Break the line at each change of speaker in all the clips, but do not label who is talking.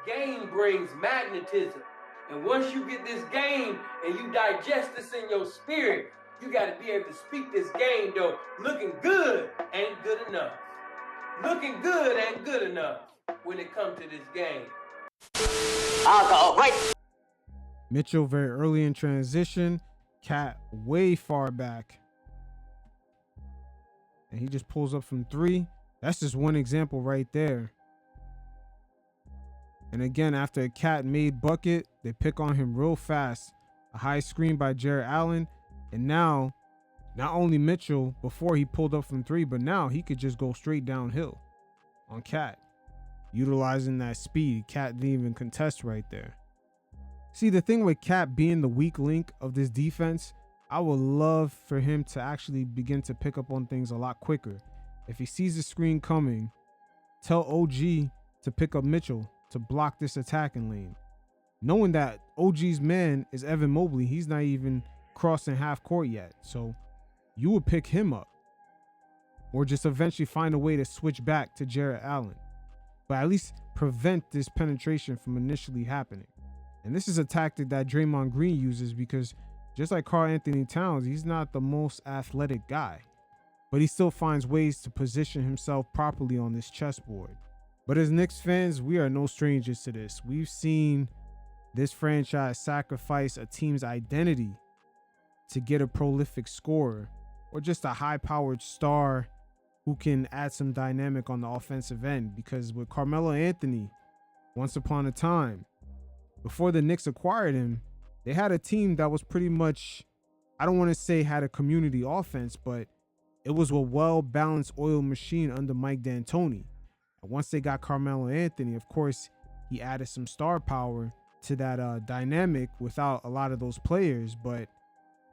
game brings magnetism. And once you get this game and you digest this in your spirit, you got to be able to speak this game, though. Looking good ain't good enough. Looking good ain't good enough when it comes to this game.
I'll go right.
Mitchell very early in transition. Cat way far back. And he just pulls up from 3. That's just one example right there. And again, after a Cat made bucket, they pick on him real fast. A high screen by Jarrett Allen. And now, not only Mitchell, before he pulled up from 3, but now he could just go straight downhill on Cat. Utilizing that speed, Cat didn't even contest right there. See, the thing with Cat being the weak link of this defense, I would love for him to actually begin to pick up on things a lot quicker. If he sees the screen coming, tell OG to pick up Mitchell to block this attacking lane. Knowing that OG's man is Evan Mobley, he's not even crossing half court yet. So you would pick him up or just eventually find a way to switch back to Jarrett Allen, but at least prevent this penetration from initially happening. And this is a tactic that Draymond Green uses because just like Karl Anthony Towns, he's not the most athletic guy, but he still finds ways to position himself properly on this chessboard. But as Knicks fans, we are no strangers to this. We've seen this franchise sacrifice a team's identity to get a prolific scorer or just a high-powered star who can add some dynamic on the offensive end. Because with Carmelo Anthony, once upon a time, before the Knicks acquired him, they had a team that was pretty much, I don't want to say had a community offense, but it was a well-balanced oiled machine under Mike D'Antoni. And once they got Carmelo Anthony, of course, he added some star power to that dynamic without a lot of those players, but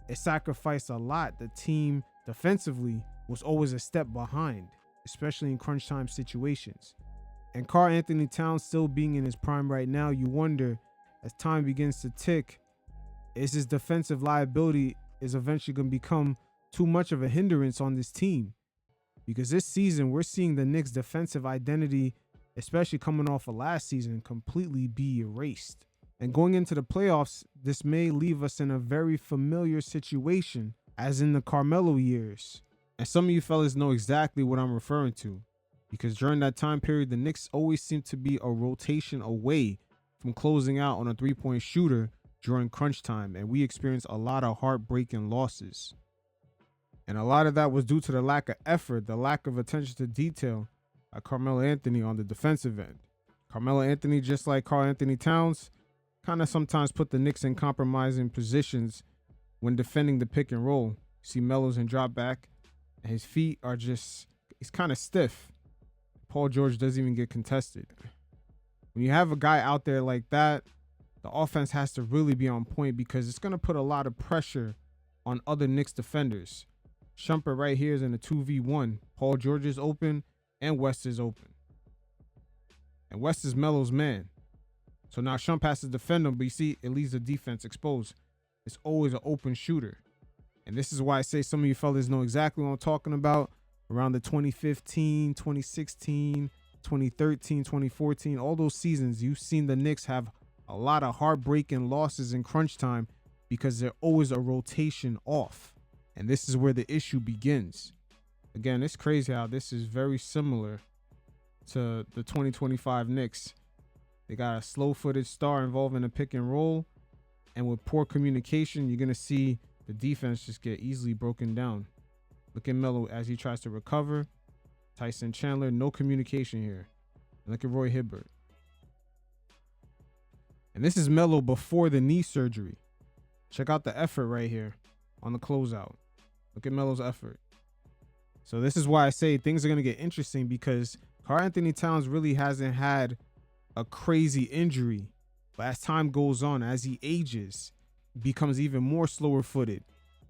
it sacrificed a lot. The team defensively was always a step behind, especially in crunch time situations. And Karl Anthony Towns still being in his prime right now, you wonder, as time begins to tick, is his defensive liability is eventually going to become too much of a hindrance on this team? Because this season, we're seeing the Knicks' defensive identity, especially coming off of last season, completely be erased. And going into the playoffs, this may leave us in a very familiar situation as in the Carmelo years. And some of you fellas know exactly what I'm referring to, because during that time period, the Knicks always seemed to be a rotation away from closing out on a three-point shooter during crunch time, and we experienced a lot of heartbreaking losses. And a lot of that was due to the lack of effort, the lack of attention to detail by Carmelo Anthony on the defensive end. Carmelo Anthony, just like Karl Anthony Towns, kind of sometimes put the Knicks in compromising positions when defending the pick and roll. You see Melo's in drop back, and his feet are just, he's kind of stiff. Paul George doesn't even get contested. When you have a guy out there like that, the offense has to really be on point because it's going to put a lot of pressure on other Knicks defenders. Shumpert right here is in a 2v1. Paul George is open and West is open. And West is Melo's man. So now Shump has to defend him, but you see, it leaves the defense exposed. It's always an open shooter. And this is why I say some of you fellas know exactly what I'm talking about. Around the 2015, 2016, 2013, 2014, all those seasons, you've seen the Knicks have a lot of heartbreaking losses in crunch time because they're always a rotation off. And this is where the issue begins. Again, it's crazy how this is very similar to the 2025 Knicks. They got a slow-footed star involved in a pick and roll. And with poor communication, you're going to see the defense just get easily broken down. Look at Melo as he tries to recover. Tyson Chandler, no communication here. And look at Roy Hibbert. And this is Melo before the knee surgery. Check out the effort right here on the closeout. Look at Melo's effort. So this is why I say things are going to get interesting because Karl Anthony Towns really hasn't had a crazy injury. But as time goes on, as he ages, he becomes even more slower footed.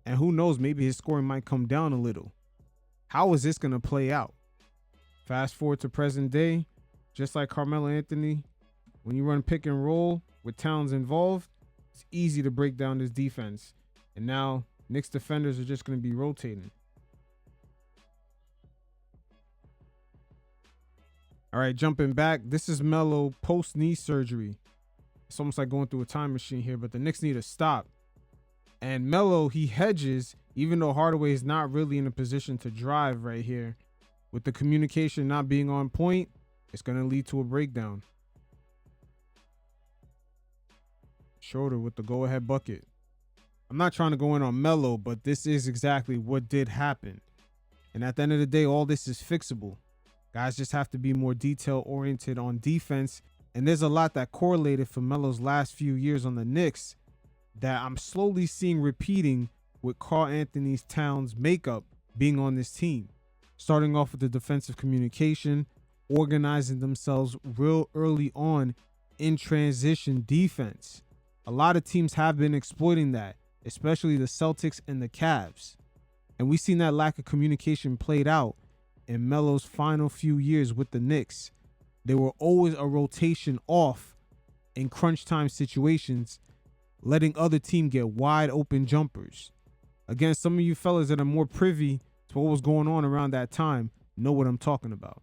And who knows, maybe his scoring might come down a little. How is this going to play out? Fast forward to present day, just like Carmelo Anthony, when you run pick and roll with Towns involved, it's easy to break down this defense. And now Knicks defenders are just going to be rotating. All right, jumping back. This is Melo post knee surgery. It's almost like going through a time machine here, but the Knicks need to stop. And Melo, he hedges, even though Hardaway is not really in a position to drive right here. With the communication not being on point, it's going to lead to a breakdown. Schroeder with the go-ahead bucket. I'm not trying to go in on Melo, but this is exactly what did happen. And at the end of the day, all this is fixable. Guys just have to be more detail-oriented on defense. And there's a lot that correlated for Melo's last few years on the Knicks that I'm slowly seeing repeating with Karl-Anthony Towns' makeup being on this team. Starting off with the defensive communication, organizing themselves real early on in transition defense. A lot of teams have been exploiting that, especially the Celtics and the Cavs. And we've seen that lack of communication played out in Melo's final few years with the Knicks. They were always a rotation off in crunch time situations, letting other team get wide open jumpers. Again, some of you fellas that are more privy to what was going on around that time know what I'm talking about.